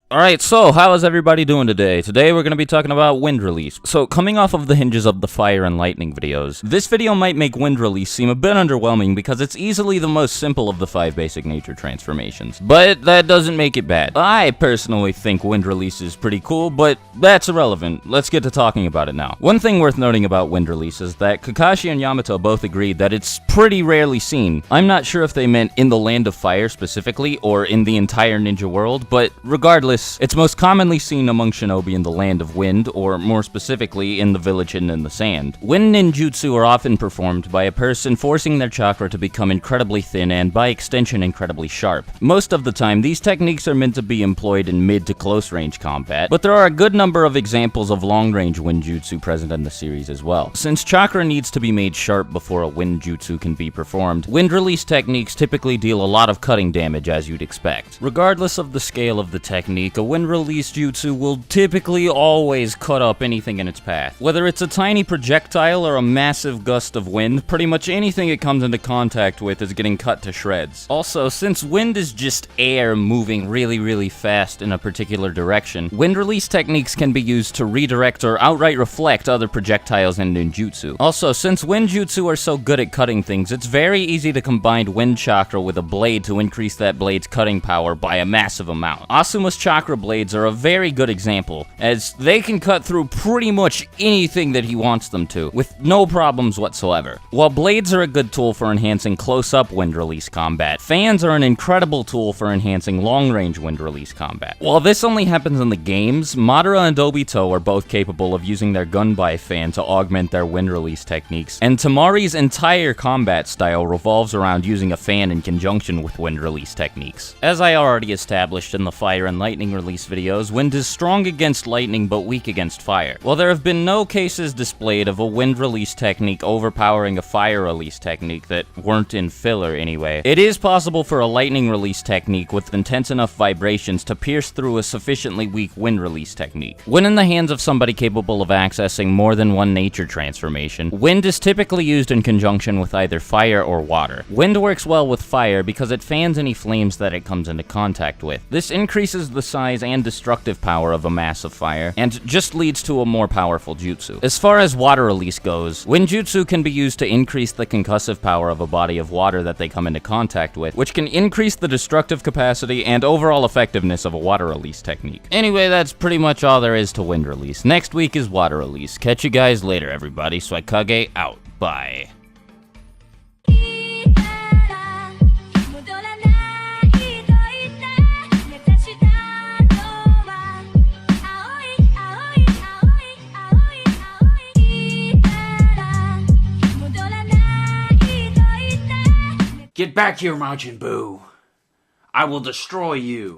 Alright, so how is everybody doing today? Today we're going to be talking about wind release. So, coming off of the hinges of the fire and lightning videos, this video might make wind release seem a bit underwhelming because it's easily the most simple of the 5 basic nature transformations. But that doesn't make it bad. I personally think wind release is pretty cool, but that's irrelevant. Let's get to talking about it now. One thing worth noting about wind release is that Kakashi and Yamato both agreed that it's pretty rarely seen. I'm not sure if they meant in the Land of Fire specifically, or in the entire ninja world, but regardless, it's most commonly seen among shinobi in the Land of Wind, or more specifically, in the village hidden in the sand. Wind ninjutsu are often performed by a person forcing their chakra to become incredibly thin and, by extension, incredibly sharp. Most of the time, these techniques are meant to be employed in mid to close range combat, but there are a good number of examples of long range wind jutsu present in the series as well. Since chakra needs to be made sharp before a wind jutsu can be performed, wind release techniques typically deal a lot of cutting damage as you'd expect. Regardless of the scale of the technique, a wind release jutsu will typically always cut up anything in its path. Whether it's a tiny projectile or a massive gust of wind, pretty much anything it comes into contact with is getting cut to shreds. Also, since wind is just air moving really fast in a particular direction, wind release techniques can be used to redirect or outright reflect other projectiles in ninjutsu. Also, since wind jutsu are so good at cutting things, it's very easy to combine wind chakra with a blade to increase that blade's cutting power by a massive amount. Asuma's chakra blades are a very good example, as they can cut through pretty much anything that he wants them to, with no problems whatsoever. While blades are a good tool for enhancing close-up wind release combat, fans are an incredible tool for enhancing long-range wind release combat. While this only happens in the games, Madara and Obito are both capable of using their gunbai fan to augment their wind release techniques, and Tamari's entire combat style revolves around using a fan in conjunction with wind release techniques. As I already established in the fire and lightning release videos, wind is strong against lightning but weak against fire. While there have been no cases displayed of a wind release technique overpowering a fire release technique that weren't in filler anyway, it is possible for a lightning release technique with intense enough vibrations to pierce through a sufficiently weak wind release technique. When in the hands of somebody capable of accessing more than one nature transformation, wind is typically used in conjunction with either fire or water. Wind works well with fire because it fans any flames that it comes into contact with. This increases the size and destructive power of a mass of fire, and just leads to a more powerful jutsu. As far as water release goes, wind jutsu can be used to increase the concussive power of a body of water that they come into contact with, which can increase the destructive capacity and overall effectiveness of a water release technique. Anyway, that's pretty much all there is to wind release. Next week is water release. Catch you guys later, everybody. Swagkage out. Bye. Get back here, Majin Buu. I will destroy you.